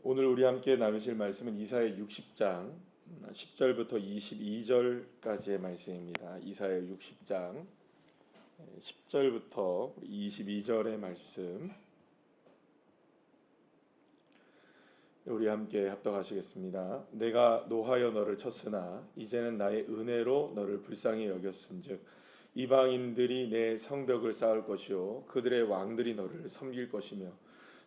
오늘 우리 함께 나누실 말씀은 이사야 60장 10절부터 22절까지의 말씀입니다. 이사야 60장 10절부터 22절의 말씀 우리 함께 합독하시겠습니다. 내가 노하여 너를 쳤으나 이제는 나의 은혜로 너를 불쌍히 여겼은즉 이방인들이 내 성벽을 쌓을 것이요 그들의 왕들이 너를 섬길 것이며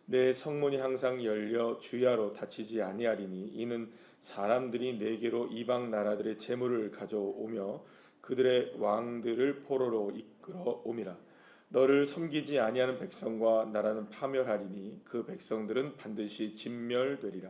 내 성문이 항상 열려 주야로 닫히지 아니하리니 이는 사람들이 내게로 이방 나라들의 재물을 가져오며 그들의 왕들을 포로로 이끌어 옴이라. 너를 섬기지 아니하는 백성과 나라는 파멸하리니 그 백성들은 반드시 진멸되리라.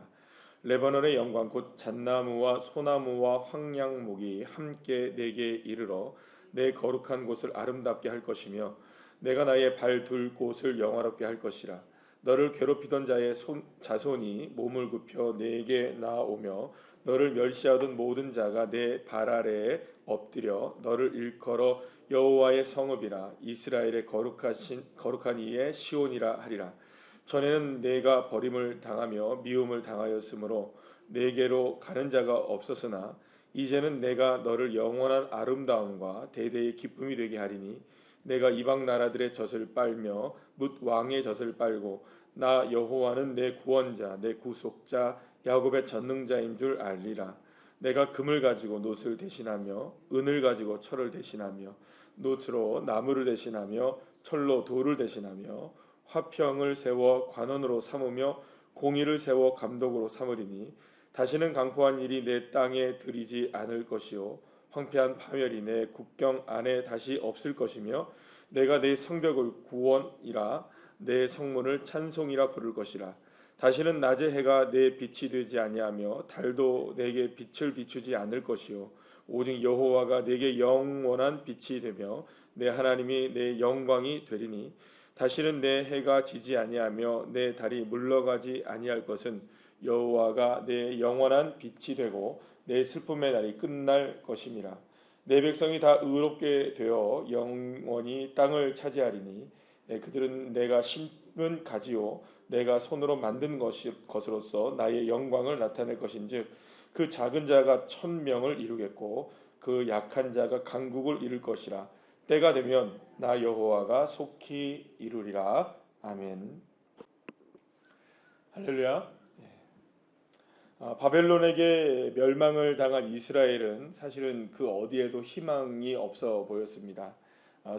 레바논의 영광 곧 잣나무와 소나무와 황량목이 함께 내게 이르러 내 거룩한 곳을 아름답게 할 것이며 내가 나의 발 둘 곳을 영화롭게 할 것이라. 너를 괴롭히던 자의 자손이 몸을 굽혀 내게 나오며 너를 멸시하던 모든 자가 내 발 아래에 엎드려 너를 일컬어 여호와의 성읍이라 이스라엘의 거룩한 이의 시온이라 하리라. 전에는 내가 버림을 당하며 미움을 당하였으므로 내게로 가는 자가 없었으나 이제는 내가 너를 영원한 아름다움과 대대의 기쁨이 되게 하리니 내가 이방 나라들의 젖을 빨며 뭇 왕의 젖을 빨고 나 여호와는 내 구원자 내 구속자 야곱의 전능자인 줄 알리라. 내가 금을 가지고 놋을 대신하며 은을 가지고 철을 대신하며 놋으로 나무를 대신하며 철로 돌을 대신하며 화평을 세워 관원으로 삼으며 공의를 세워 감독으로 삼으리니 다시는 강포한 일이 내 땅에 들이지 않을 것이요 황폐한 파멸이 내 국경 안에 다시 없을 것이며 내가 내 성벽을 구원이라 내 성문을 찬송이라 부를 것이라. 다시는 낮의 해가 내 빛이 되지 아니하며 달도 내게 빛을 비추지 않을 것이요 오직 여호와가 내게 영원한 빛이 되며 내 하나님이 내 영광이 되리니 다시는 내 해가 지지 아니하며 내 달이 물러가지 아니할 것은 여호와가 내 영원한 빛이 되고 내 슬픔의 날이 끝날 것임이라. 내 백성이 다 의롭게 되어 영원히 땅을 차지하리니 그들은 내가 심은 가지요 내가 손으로 만든 것으로서 나의 영광을 나타낼 것인즉 그 작은 자가 1000명을 이루겠고 그 약한 자가 강국을 이룰 것이라. 때가 되면 나 여호와가 속히 이루리라. 아멘. 할렐루야. 바벨론에게 멸망을 당한 이스라엘은 사실은 그 어디에도 희망이 없어 보였습니다.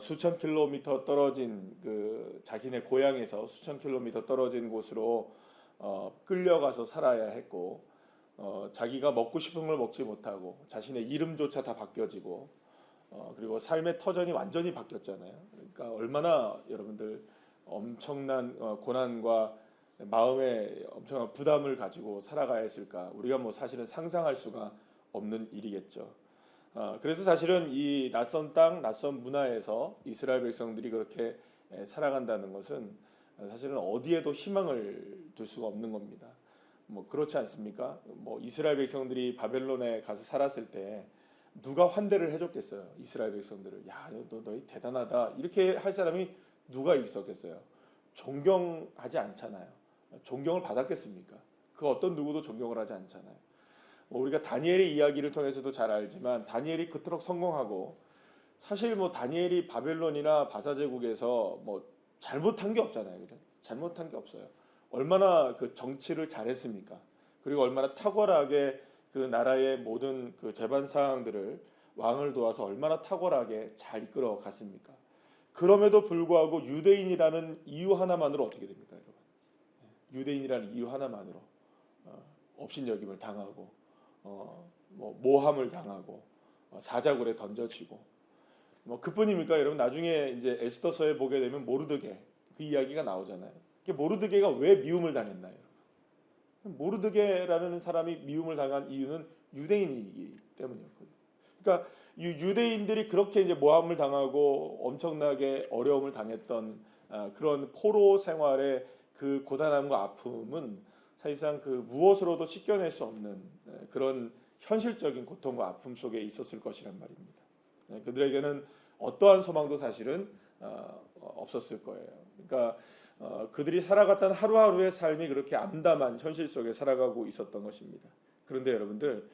수천 킬로미터 떨어진 그 자기네 고향에서 수천 킬로미터 떨어진 곳으로 끌려가서 살아야 했고 자기가 먹고 싶은 걸 먹지 못하고 자신의 이름조차 다 바뀌어지고 그리고 삶의 터전이 완전히 바뀌었잖아요. 그러니까 얼마나 여러분들 엄청난 고난과 마음에 엄청난 부담을 가지고 살아가야 했을까? 우리가 뭐 사실은 상상할 수가 없는 일이겠죠. 그래서 사실은 이 낯선 땅, 낯선 문화에서 이스라엘 백성들이 그렇게 살아간다는 것은 사실은 어디에도 희망을 둘 수가 없는 겁니다. 뭐 그렇지 않습니까? 뭐 이스라엘 백성들이 바벨론에 가서 살았을 때 누가 환대를 해줬겠어요? 이스라엘 백성들을 야, 너희 대단하다 이렇게 할 사람이 누가 있었겠어요? 존경하지 않잖아요. 존경을 받았겠습니까? 그 어떤 누구도 존경을 하지 않잖아요. 우리가 다니엘의 이야기를 통해서도 잘 알지만 다니엘이 그토록 성공하고 사실 뭐 다니엘이 바벨론이나 바사제국에서 뭐 잘못한 게 없잖아요. 그죠? 잘못한 게 없어요. 얼마나 그 정치를 잘했습니까? 그리고 얼마나 탁월하게 그 나라의 모든 그 재반 사항들을 왕을 도와서 얼마나 탁월하게 잘 이끌어 갔습니까? 그럼에도 불구하고 유대인이라는 이유 하나만으로 어떻게 됩니까, 여러분? 유대인이라는 이유 하나만으로 업신여김을 당하고 뭐 모함을 당하고 사자굴에 던져지고 뭐 그뿐입니까, 여러분? 나중에 이제 에스더서에 보게 되면 모르드게 그 이야기가 나오잖아요. 모르드게가 왜 미움을 당했나요? 모르드게라는 사람이 미움을 당한 이유는 유대인이기 때문이었거든요. 그러니까 유대인들이 그렇게 이제 모함을 당하고 엄청나게 어려움을 당했던 그런 포로 생활의 그 고단함과 아픔은 사실상 그 무엇으로도 씻겨낼 수 없는 그런 현실적인 고통과 아픔 속에 있었을 것이란 말입니다. 그들에게는 어떠한 소망도 사실은 없었을 거예요. 그러니까 그들이 살아갔던 하루하루의 삶이 그렇게 암담한 현실 속에 살아가고 있었던 것입니다. 그런데 여러분들,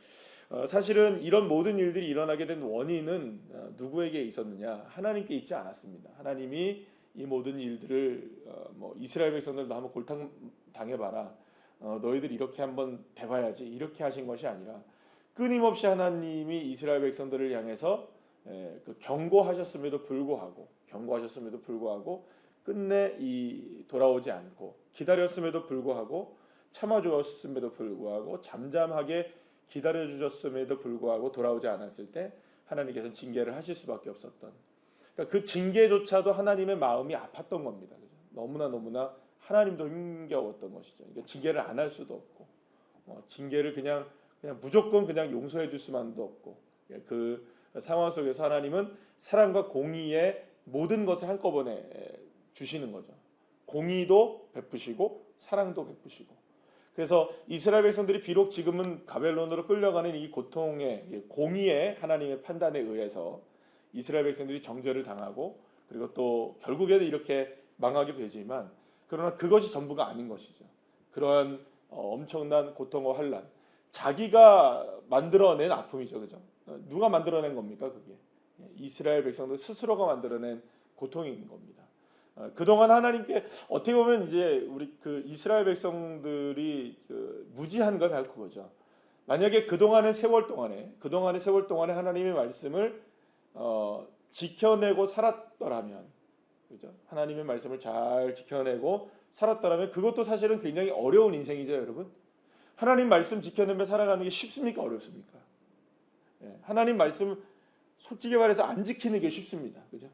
사실은 이런 모든 일들이 일어나게 된 원인은 누구에게 있었느냐? 하나님께 있지 않았습니다. 하나님이 이 모든 일들을 이스라엘 백성들도 한번 골탕 당해봐라, 너희들 이렇게 한번 돼봐야지, 이렇게 하신 것이 아니라 끊임없이 하나님이 이스라엘 백성들을 향해서 경고하셨음에도 불구하고 끝내 돌아오지 않고, 기다렸음에도 불구하고, 참아주었음에도 불구하고, 잠잠하게 기다려주셨음에도 불구하고 돌아오지 않았을 때 하나님께서는 징계를 하실 수밖에 없었던, 그러니까 그 징계조차도 하나님의 마음이 아팠던 겁니다. 그죠? 너무나 하나님도 힘겨웠던 것이죠. 그러니까 징계를 안 할 수도 없고, 징계를 그냥 무조건 그냥 용서해 줄 수만도 없고, 그 상황 속에서 하나님은 사랑과 공의의 모든 것을 한꺼번에 주시는 거죠. 공의도 베푸시고 사랑도 베푸시고. 그래서 이스라엘 백성들이 비록 지금은 바벨론으로 끌려가는 이 고통의, 공의의 하나님의 판단에 의해서 이스라엘 백성들이 정죄를 당하고, 그리고 또 결국에는 이렇게 망하게 되지만, 그러나 그것이 전부가 아닌 것이죠. 그러한 엄청난 고통과 환난, 자기가 만들어낸 아픔이죠. 그죠? 누가 만들어낸 겁니까? 그게 이스라엘 백성들 스스로가 만들어낸 고통인 겁니다. 그동안 하나님께 어떻게 보면 이제 우리 이스라엘 백성들이 무지한 건 바로 그거죠. 만약에 그동안의 세월 동안에 하나님의 말씀을 지켜내고 살았더라면, 그죠? 하나님의 말씀을 잘 지켜내고 살았더라면, 그것도 사실은 굉장히 어려운 인생이죠, 여러분. 하나님 말씀 지켜내며 살아가는 게 쉽습니까? 어렵습니까? 하나님 말씀 솔직히 말해서 안 지키는 게 쉽습니다. 그죠?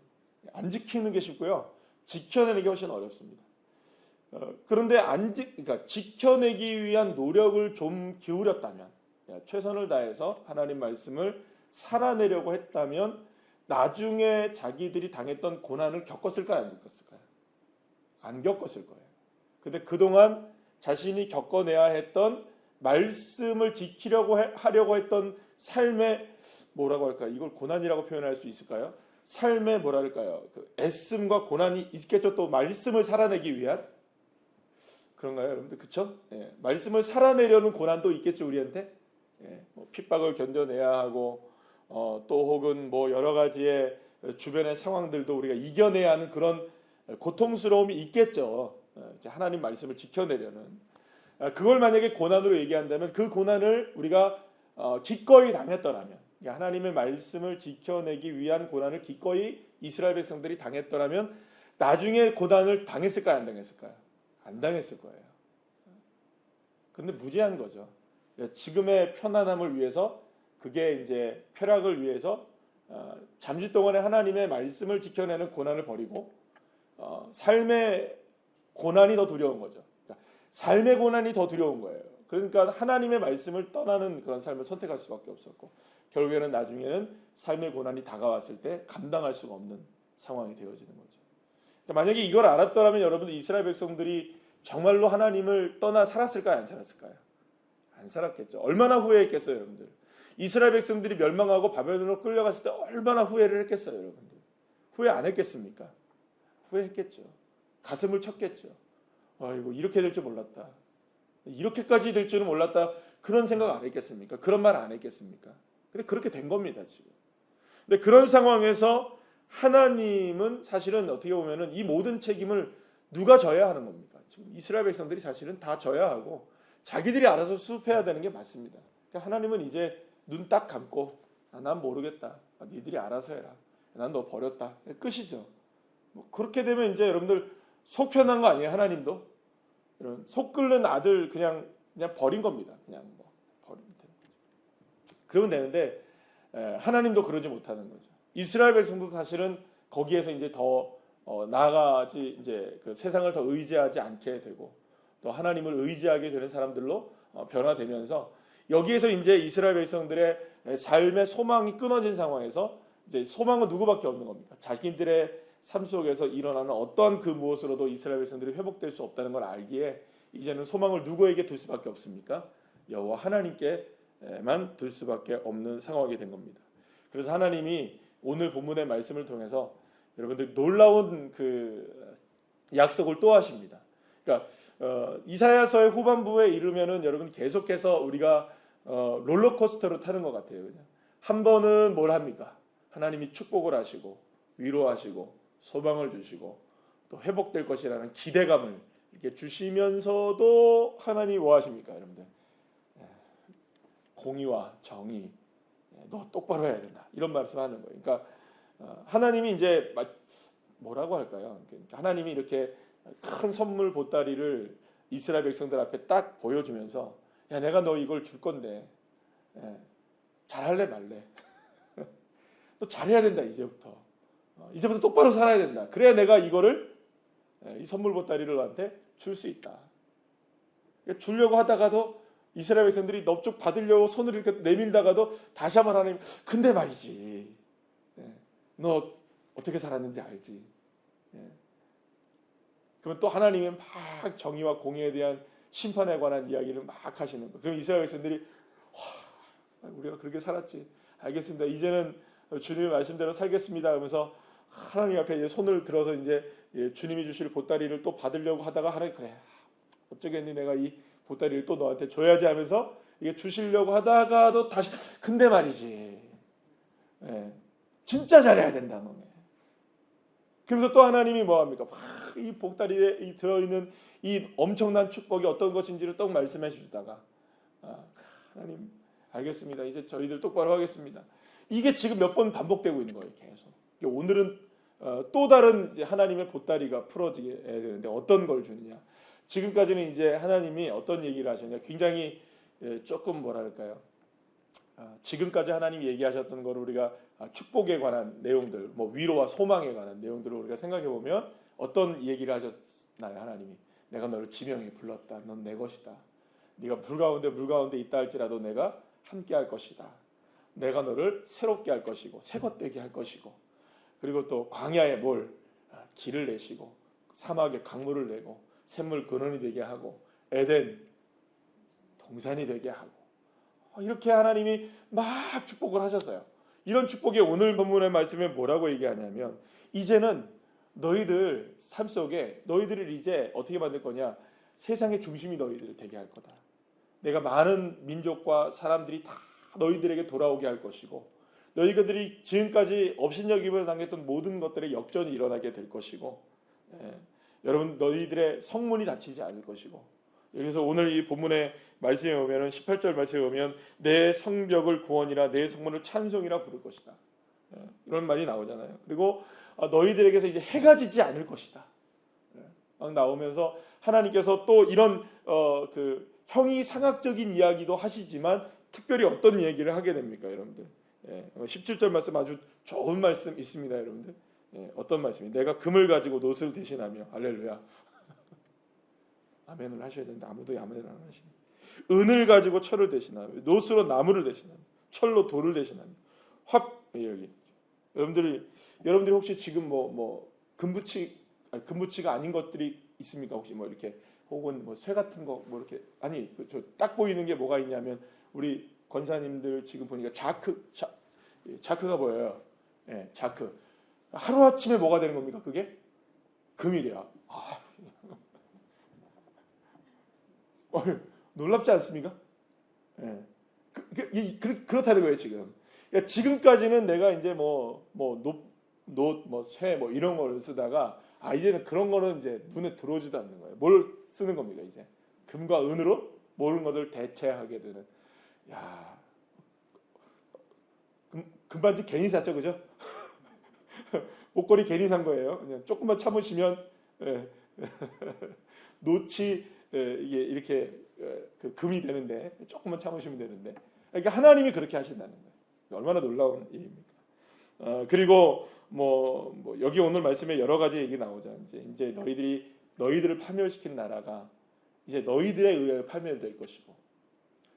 안 지키는 게 쉽고요, 지켜내는 게 훨씬 어렵습니다. 그런데 그러니까 지켜내기 위한 노력을 좀 기울였다면, 최선을 다해서 하나님 말씀을 살아내려고 했다면, 나중에 자기들이 당했던 고난을 겪었을까요? 안 겪었을까요? 안 겪었을 거예요. 근데 그동안 자신이 겪어내야 했던, 말씀을 지키려고 하려고 했던 삶의, 뭐라고 할까요? 이걸 고난이라고 표현할 수 있을까요? 삶의 뭐랄까요? 애씀과 고난이 있겠죠. 또 말씀을 살아내기 위한, 그런가요, 여러분들? 그렇죠? 말씀을 살아내려는 고난도 있겠죠, 우리한테. 핍박을 견뎌내야 하고, 또 혹은 여러 가지의 주변의 상황들도 우리가 이겨내야 하는 그런 고통스러움이 있겠죠. 하나님 말씀을 지켜내려는. 그걸 만약에 고난으로 얘기한다면, 그 고난을 우리가 기꺼이 당했더라면, 하나님의 말씀을 지켜내기 위한 고난을 기꺼이 이스라엘 백성들이 당했더라면, 나중에 고난을 당했을까요? 안 당했을까요? 안 당했을 거예요. 그런데 무지한 거죠. 지금의 편안함을 위해서, 그게 이제 쾌락을 위해서 잠시 동안에 하나님의 말씀을 지켜내는 고난을 버리고, 삶의 고난이 더 두려운 거죠. 그러니까 삶의 고난이 더 두려운 거예요. 그러니까 하나님의 말씀을 떠나는 그런 삶을 선택할 수밖에 없었고, 결국에는 나중에는 삶의 고난이 다가왔을 때 감당할 수가 없는 상황이 되어지는 거죠. 그러니까 만약에 이걸 알았더라면, 여러분, 이스라엘 백성들이 정말로 하나님을 떠나 살았을까요? 안 살았을까요? 안 살았겠죠. 얼마나 후회했겠어요, 여러분들. 이스라엘 백성들이 멸망하고 바벨론으로 끌려갔을 때 얼마나 후회를 했겠어요, 여러분들. 후회 안 했겠습니까? 후회했겠죠. 가슴을 쳤겠죠. 아이고, 이렇게 될 줄 몰랐다. 이렇게까지 될 줄은 몰랐다. 그런 생각 안 했겠습니까? 그런 말 안 했겠습니까? 근데 그렇게 된 겁니다, 지금. 근데 그런 상황에서 하나님은 사실은 어떻게 보면은 이 모든 책임을 누가 져야 하는 겁니까? 지금 이스라엘 백성들이 사실은 다 져야 하고, 자기들이 알아서 수습해야 되는 게 맞습니다. 그러니까 하나님은 이제 눈 딱 감고, 난 모르겠다, 니들이 알아서 해라, 난 너 버렸다, 끝이죠. 그렇게 되면 이제 여러분들 속 편한 거 아니에요? 하나님도 이런 속 끓는 아들 그냥 버린 겁니다. 그냥 버리면 되는 거죠. 그러면 되는데, 하나님도 그러지 못하는 거죠. 이스라엘 백성도 사실은 거기에서 이제 더 나아가지, 이제 그 세상을 더 의지하지 않게 되고, 또 하나님을 의지하게 되는 사람들로 변화되면서, 여기에서 이제 이스라엘 백성들의 삶의 소망이 끊어진 상황에서, 이제 소망은 누구밖에 없는 겁니까? 자신들의 삶 속에서 일어나는 어떠한 그 무엇으로도 이스라엘 백성들이 회복될 수 없다는 걸 알기에, 이제는 소망을 누구에게 둘 수밖에 없습니까? 여호와 하나님께만 둘 수밖에 없는 상황이 된 겁니다. 그래서 하나님이 오늘 본문의 말씀을 통해서 여러분들 놀라운 그 약속을 또 하십니다. 그러니까 이사야서의 후반부에 이르면은 여러분 계속해서 우리가 롤러코스터로 타는 것 같아요. 그죠? 한 번은 뭘 합니까? 하나님이 축복을 하시고 위로하시고 소망을 주시고 또 회복될 것이라는 기대감을 이렇게 주시면서도 하나님이 뭐 하십니까, 여러분들? 공의와 정의, 너 똑바로 해야 된다. 이런 말씀하는 거예요. 그러니까 하나님이 이제 뭐라고 할까요? 하나님이 이렇게 큰 선물 보따리를 이스라엘 백성들 앞에 딱 보여주면서 야, 내가 너 이걸 줄 건데 잘할래 말래? 너 잘해야 된다. 이제부터 똑바로 살아야 된다. 그래야 내가 이거를 이 선물 보따리를 너한테 줄 수 있다. 그러니까 주려고 하다가도 이스라엘 백성들이 넙죽 받으려고 손을 이렇게 내밀다가도 다시 한번 하나님, 근데 말이지, 너 어떻게 살았는지 알지? 그러면 또 하나님은 막 정의와 공의에 대한 심판에 관한 이야기를 막 하시는 거예요. 그럼 이스라엘 백성들이 우리가 그렇게 살았지. 알겠습니다. 이제는 주님의 말씀대로 살겠습니다. 하면서 하나님 앞에 이제 손을 들어서 이제 주님이 주실 보따리를 또 받으려고 하다가 하나님, 그래, 어쩌겠니, 내가 이 보따리를 또 너한테 줘야지 하면서 이게 주시려고 하다가도 다시, 근데 말이지, 진짜 잘해야 된다 너네. 그래서 또 하나님이 뭐 합니까? 이 보따리에 들어있는 이 엄청난 축복이 어떤 것인지를 또 말씀해 주시다가 하나님 알겠습니다. 이제 저희들 똑바로 하겠습니다. 이게 지금 몇 번 반복되고 있는 거예요. 계속. 오늘은 또 다른 이제 하나님의 보따리가 풀어지게 되는데 어떤 걸 주느냐. 지금까지는 이제 하나님이 어떤 얘기를 하셨냐. 굉장히 조금 뭐랄까요. 지금까지 하나님이 얘기하셨던 걸 우리가 축복에 관한 내용들, 뭐 위로와 소망에 관한 내용들을 우리가 생각해 보면 어떤 얘기를 하셨나요? 하나님이 내가 너를 지명히 불렀다. 넌 내 것이다. 네가 물 가운데 있다 할지라도 내가 함께 할 것이다. 내가 너를 새롭게 할 것이고 새것되게 할 것이고, 그리고 또 광야에 길을 내시고 사막에 강물을 내고 샘물 근원이 되게 하고 에덴 동산이 되게 하고, 이렇게 하나님이 막 축복을 하셨어요. 이런 축복이 오늘 본문의 말씀에 뭐라고 얘기하냐면, 이제는 너희들 삶 속에 너희들을 이제 어떻게 만들 거냐, 세상의 중심이 너희들을 되게 할 거다. 내가 많은 민족과 사람들이 다 너희들에게 돌아오게 할 것이고, 너희들이 지금까지 업신여김을 당했던 모든 것들의 역전이 일어나게 될 것이고, 여러분 너희들의 성문이 닫히지 않을 것이고, 여기서 오늘 이 본문의 말씀에 보면은 18절 말씀에 보면 내 성벽을 구원이라 내 성문을 찬송이라 부를 것이다. 이런 말이 나오잖아요. 그리고 너희들에게서 이제 해가 지지 않을 것이다. 막 나오면서 하나님께서 또 이런 그 형이상학적인 이야기도 하시지만 특별히 어떤 얘기를 하게 됩니까, 여러분들? 17절 말씀 아주 좋은 말씀 있습니다, 여러분들. 어떤 말씀이? 내가 금을 가지고 놋을 대신하며, 할렐루야. 아멘을 하셔야 되는데 아무도 아멘을 안 하시네. 은을 가지고 철을 대신하며, 놋으로 나무를 대신하며, 철로 돌을 대신하며, 여기 여러분들이 혹시 지금 금붙이가 아닌 것들이 있습니까? 혹시 이렇게 혹은 쇠 같은 거 이렇게, 아니 저 딱 보이는 게 뭐가 있냐면, 우리 권사님들 지금 보니까 자크가 보여요. 자크. 하루 아침에 뭐가 되는 겁니까? 그게 금이 돼요. 놀랍지 않습니까? 그렇다는 거예요 지금. 그러니까 지금까지는 내가 이제 쇠 이런 걸 쓰다가 이제는 그런 거는 이제 눈에 들어오지도 않는 거예요. 뭘 쓰는 겁니까 이제? 금과 은으로 모든 것을 대체하게 되는. 야, 금반지 괜히 샀죠, 그죠? 목걸이 괜히 산 거예요. 그냥 조금만 참으시면 노치 이게 이렇게 그 금이 되는데, 조금만 참으시면 되는데, 그러니까 하나님이 그렇게 하신다는 거예요. 얼마나 놀라운 일입니까? 그리고 여기 오늘 말씀에 여러 가지 얘기 나오죠. 이제 너희들을 파멸시킨 나라가 이제 너희들에 의해 파멸될 것이고,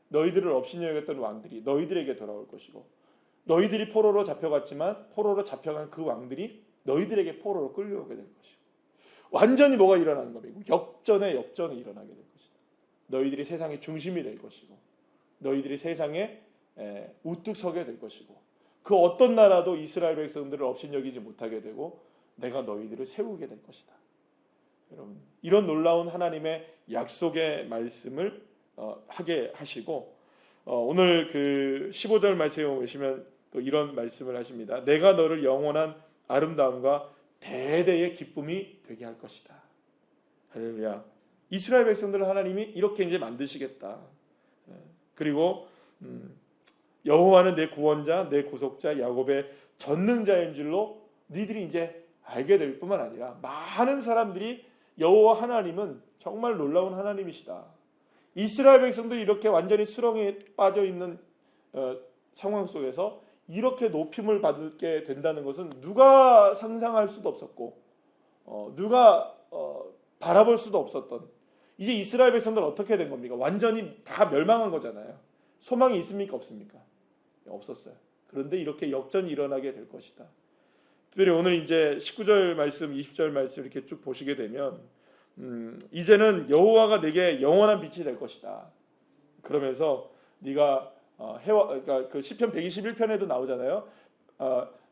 너희들을 업신여 여겼던 왕들이 너희들에게 돌아올 것이고, 너희들이 포로로 잡혀갔지만 포로로 잡혀간 그 왕들이 너희들에게 포로로 끌려오게 될 것이고, 완전히 뭐가 일어나는 겁니까? 역전이 일어나게 될 것이다. 너희들이 세상의 중심이 될 것이고, 너희들이 세상에 우뚝 서게 될 것이고, 그 어떤 나라도 이스라엘 백성들을 업신여기지 못하게 되고 내가 너희들을 세우게 될 것이다. 여러분, 이런 놀라운 하나님의 약속의 말씀을 하게 하시고, 오늘 그 15절 말씀에 보시면 또 이런 말씀을 하십니다. 내가 너를 영원한 아름다움과 대대의 기쁨이 되게 할 것이다. 할렐루야. 이스라엘 백성들을 하나님이 이렇게 이제 만드시겠다. 그리고 여호와는 내 구원자, 내 구속자, 야곱의 전능자인 줄로 너희들이 이제 알게 될 뿐만 아니라 많은 사람들이 여호와 하나님은 정말 놀라운 하나님이시다. 이스라엘 백성들이 이렇게 완전히 수렁에 빠져 있는 상황 속에서 이렇게 높임을 받게 된다는 것은 누가 상상할 수도 없었고 누가 바라볼 수도 없었던, 이제 이스라엘 백성들 어떻게 된 겁니까? 완전히 다 멸망한 거잖아요. 소망이 있습니까? 없습니까? 없었어요. 그런데 이렇게 역전이 일어나게 될 것이다. 특별히 오늘 이제 19절 말씀, 20절 말씀 이렇게 쭉 보시게 되면 이제는 여호와가 내게 영원한 빛이 될 것이다. 그러면서 네가 해와, 그러니까 그 시편 121편에도 나오잖아요.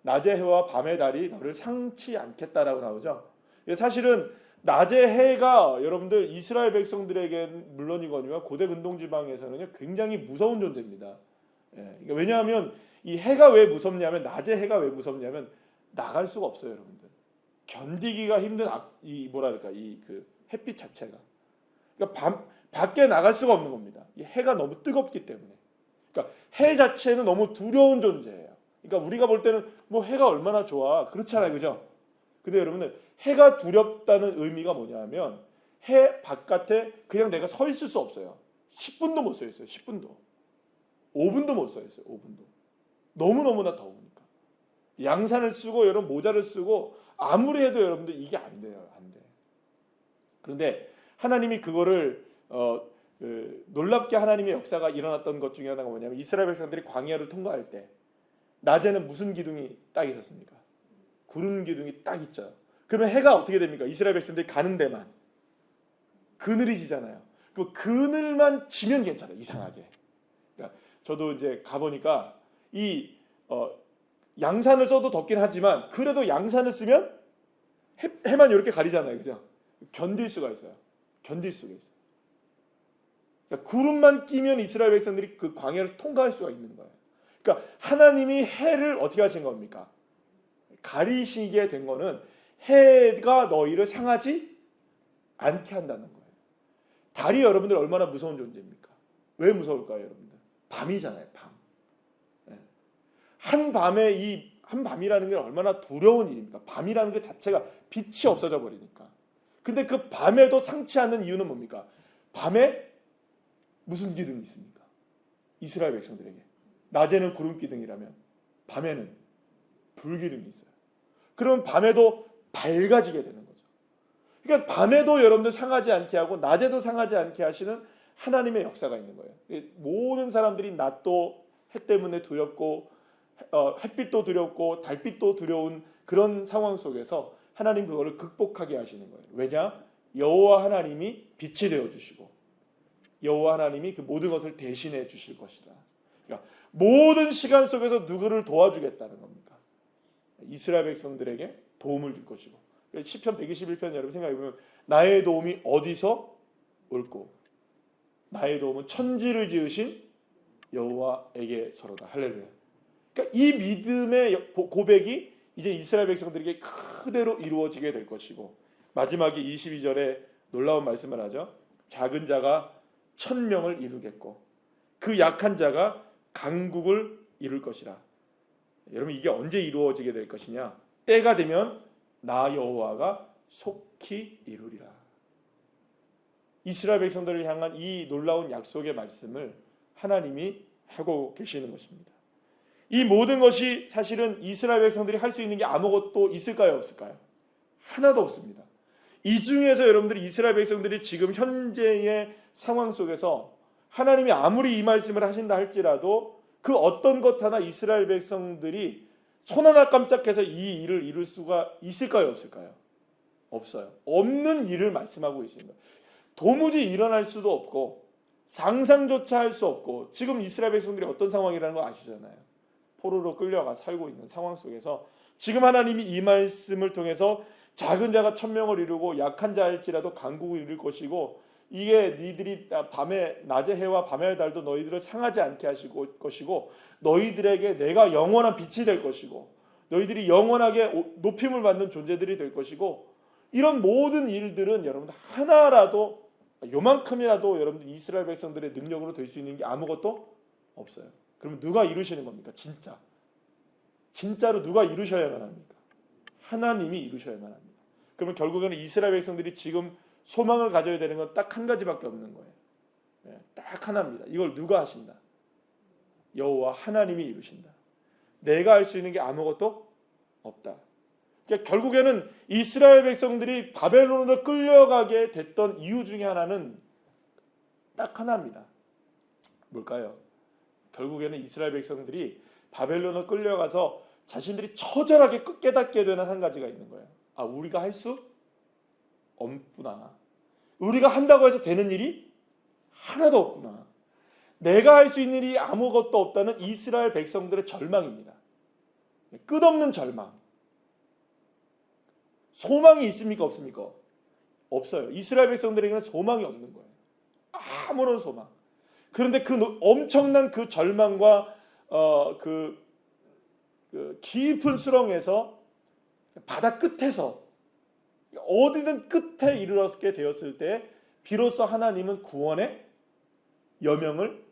낮의 해와 밤의 달이 너를 상치 않겠다라고 나오죠. 사실은 낮의 해가 여러분들 이스라엘 백성들에겐 물론이거니와 고대 근동 지방에서는요 굉장히 무서운 존재입니다. 그러니까 왜냐하면 이 해가 왜 무섭냐면, 낮의 해가 왜 무섭냐면 나갈 수가 없어요, 여러분들. 견디기가 힘든 이 뭐랄까 이 그 햇빛 자체가. 그러니까 밖에 나갈 수가 없는 겁니다. 이 해가 너무 뜨겁기 때문에. 그러니까 해 자체는 너무 두려운 존재예요. 그러니까 우리가 볼 때는 뭐 해가 얼마나 좋아, 그렇잖아요, 그죠? 근데 여러분들, 해가 두렵다는 의미가 뭐냐면 해 바깥에 그냥 내가 서 있을 수 없어요. 10분도 못 서 있어요. 10분도. 5분도 못 서 있어요. 5분도. 너무너무나 더우니까. 양산을 쓰고 여러분 모자를 쓰고 아무리 해도 여러분들 이게 안 돼요. 안 돼. 그런데 하나님이 그거를 놀랍게 하나님의 역사가 일어났던 것 중에 하나가 뭐냐면, 이스라엘 백성들이 광야를 통과할 때 낮에는 무슨 기둥이 딱 있었습니까? 구름 기둥이 딱 있죠. 그러면 해가 어떻게 됩니까? 이스라엘 백성들이 가는 데만 그늘이 지잖아요. 그 그늘만 지면 괜찮아요. 이상하게. 그러니까 저도 이제 가보니까 이 양산을 써도 덥긴 하지만 그래도 양산을 쓰면 해만 이렇게 가리잖아요, 그죠? 견딜 수가 있어요. 견딜 수가 있어요. 그러니까 구름만 끼면 이스라엘 백성들이 그 광야를 통과할 수가 있는 거예요. 그러니까 하나님이 해를 어떻게 하신 겁니까? 가리시게 된 거는 해가 너희를 상하지 않게 한다는 거예요. 달이 여러분들 얼마나 무서운 존재입니까? 왜 무서울까요, 여러분들? 밤이잖아요, 밤. 한밤에 이 한밤이라는 게 얼마나 두려운 일입니까? 밤이라는 것 자체가 빛이 없어져 버리니까. 근데 그 밤에도 상치 않는 이유는 뭡니까? 밤에 무슨 기둥이 있습니까? 이스라엘 백성들에게. 낮에는 구름 기둥이라면 밤에는 불 기둥이 있어요. 그러면 밤에도 밝아지게 되는 거죠. 그러니까 밤에도 여러분들 상하지 않게 하고 낮에도 상하지 않게 하시는 하나님의 역사가 있는 거예요. 모든 사람들이 낮도 해 때문에 두렵고 햇빛도 두렵고 달빛도 두려운 그런 상황 속에서 하나님 그거를 극복하게 하시는 거예요. 왜냐? 여호와 하나님이 빛이 되어 주시고 여호와 하나님이 그 모든 것을 대신해 주실 것이다. 그러니까 모든 시간 속에서 누구를 도와주겠다는 겁니다. 이스라엘 백성들에게 도움을 줄 것이고, 시편 121편 여러분 생각해 보면 나의 도움이 어디서 올꼬? 나의 도움은 천지를 지으신 여호와에게서로다. 할렐루야. 그러니까 이 믿음의 고백이 이제 이스라엘 백성들에게 그대로 이루어지게 될 것이고, 마지막에 22절에 놀라운 말씀을 하죠. 작은 자가 1000명을 이루겠고 그 약한 자가 강국을 이룰 것이라. 여러분, 이게 언제 이루어지게 될 것이냐? 때가 되면 나 여호와가 속히 이루리라. 이스라엘 백성들을 향한 이 놀라운 약속의 말씀을 하나님이 하고 계시는 것입니다. 이 모든 것이 사실은 이스라엘 백성들이 할 수 있는 게 아무것도 있을까요, 없을까요? 하나도 없습니다. 이 중에서 여러분들이 이스라엘 백성들이 지금 현재의 상황 속에서 하나님이 아무리 이 말씀을 하신다 할지라도 그 어떤 것 하나 이스라엘 백성들이 손 하나 깜짝해서 이 일을 이룰 수가 있을까요, 없을까요? 없어요. 없는 일을 말씀하고 있습니다. 도무지 일어날 수도 없고 상상조차 할 수 없고, 지금 이스라엘 백성들이 어떤 상황이라는 거 아시잖아요. 포로로 끌려가 살고 있는 상황 속에서 지금 하나님이 이 말씀을 통해서 작은 자가 천명을 이루고 약한 자일지라도 강국을 이룰 것이고 이게 너희들이 밤에 낮의 해와 밤의 달도 너희들을 상하지 않게 하실 것이고 너희들에게 내가 영원한 빛이 될 것이고 너희들이 영원하게 높임을 받는 존재들이 될 것이고 이런 모든 일들은 여러분들 하나라도 요만큼이라도 여러분들 이스라엘 백성들의 능력으로 될 수 있는 게 아무것도 없어요. 그러면 누가 이루시는 겁니까? 진짜로 누가 이루셔야만 합니까? 하나님이 이루셔야만 합니다. 그러면 결국에는 이스라엘 백성들이 지금 소망을 가져야 되는 건 딱 한 가지밖에 없는 거예요. 딱 하나입니다. 이걸 누가 하신다? 여호와 하나님이 이루신다. 내가 할 수 있는 게 아무것도 없다. 그러니까 결국에는 이스라엘 백성들이 바벨론으로 끌려가게 됐던 이유 중에 하나는 딱 하나입니다. 뭘까요? 결국에는 이스라엘 백성들이 바벨론으로 끌려가서 자신들이 처절하게 깨닫게 되는 한 가지가 있는 거예요. 아, 우리가 할 수 없구나. 우리가 한다고 해서 되는 일이 하나도 없구나. 내가 할 수 있는 일이 아무것도 없다는 이스라엘 백성들의 절망입니다. 끝없는 절망. 소망이 있습니까? 없습니까? 없어요. 이스라엘 백성들에게는 소망이 없는 거예요. 아무런 소망. 그런데 그 엄청난 그 절망과 그 깊은 수렁에서 바다 끝에서 어디든 끝에 이르렀게 되었을 때 비로소 하나님은 구원의 여명을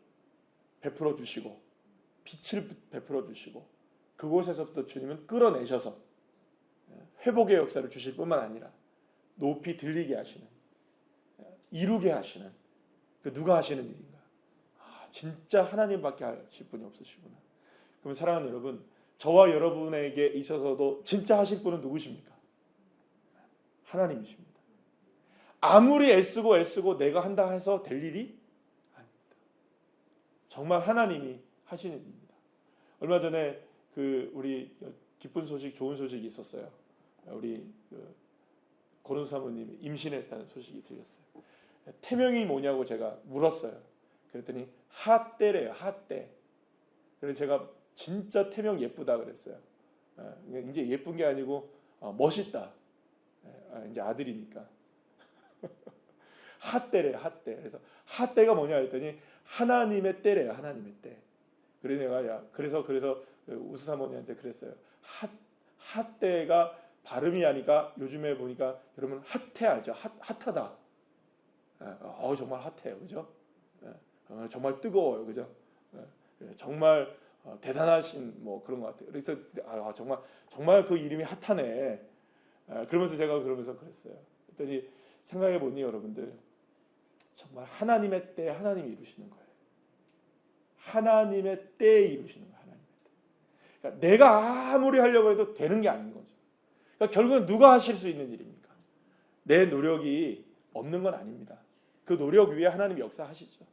베풀어 주시고 빛을 베풀어 주시고 그곳에서부터 주님은 끌어내셔서 회복의 역사를 주실 뿐만 아니라 높이 들리게 하시는, 이루게 하시는, 그 누가 하시는 일인가? 진짜 하나님밖에 하실 분이 없으시구나. 그럼 사랑하는 여러분, 저와 여러분에게 있어서도 진짜 하실 분은 누구십니까? 하나님이십니다. 아무리 애쓰고 내가 한다 해서 될 일이 아닙니다. 정말 하나님이 하시는 일입니다. 얼마 전에 우리 기쁜 소식, 좋은 소식이 있었어요. 우리 고른 사모님이 임신했다는 소식이 들렸어요. 태명이 뭐냐고 제가 물었어요. 그랬더니 핫대래요. 핫대. 그래서 제가 진짜 태명 예쁘다 그랬어요. 이제 예쁜 게 아니고 멋있다. 이제 아들이니까. 핫대래요. 핫대. 그래서 핫대가 뭐냐 했더니 하나님의 때래요. 하나님의 때. 그래서 내가 그래서 우수 사모님한테 그랬어요. 핫대가 발음이 하니까 요즘에 보니까 여러분 핫해 알죠? 핫하다. 정말 핫해요. 그죠? 정말 뜨거워요. 그죠? 정말 대단하신 뭐 그런 것 같아요. 그래서 정말 그 이름이 핫하네. 그러면서 제가 그랬어요. 그랬더니 생각해 보니 여러분들 정말 하나님의 때에 하나님이 이루시는 거예요. 하나님의 때에 이루시는 거예요. 하나님의 때. 그러니까 내가 아무리 하려고 해도 되는 게 아닌 거죠. 그러니까 결국은 누가 하실 수 있는 일입니까? 내 노력이 없는 건 아닙니다. 그 노력 위에 하나님이 역사하시죠.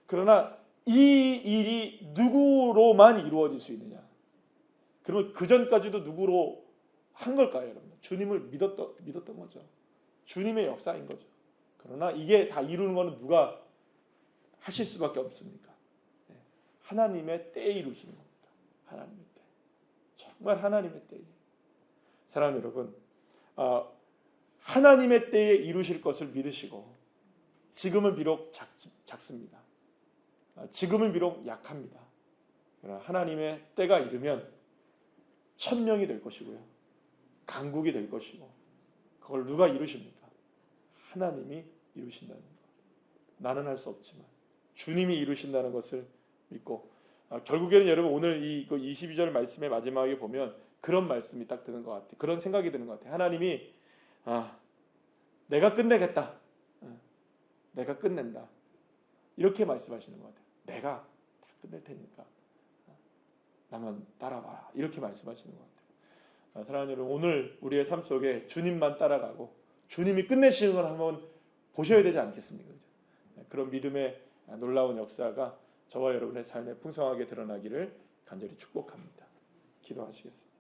그러나 이 일이 누구로만 이루어질 수 있느냐? 그러면 그 전까지도 누구로 한 걸까요, 여러분? 주님을 믿었던 거죠. 주님의 역사인 거죠. 그러나 이게 다 이루는 거는 누가 하실 수밖에 없습니까? 하나님의 때에 이루시는 겁니다. 하나님의 때. 정말 하나님의 때에. 사랑하는 여러분, 하나님의 때에 이루실 것을 믿으시고 지금은 비록 작습니다. 지금은 비록 약합니다. 그러나 하나님의 때가 이르면 천명이 될 것이고요. 강국이 될 것이고 그걸 누가 이루십니까? 하나님이 이루신다는 것. 나는 할 수 없지만 주님이 이루신다는 것을 믿고 결국에는 여러분 오늘 이 22절 말씀의 마지막에 보면 그런 말씀이 딱 드는 것 같아요. 그런 생각이 드는 것 같아요. 하나님이 내가 끝내겠다. 내가 끝낸다. 이렇게 말씀하시는 것 같아요. 내가 다 끝낼 테니까 나만 따라와라. 이렇게 말씀하시는 것 같아요. 사랑하는 여러분, 오늘 우리의 삶 속에 주님만 따라가고 주님이 끝내시는 걸 한번 보셔야 되지 않겠습니까? 그런 믿음의 놀라운 역사가 저와 여러분의 삶에 풍성하게 드러나기를 간절히 축복합니다. 기도하시겠습니다.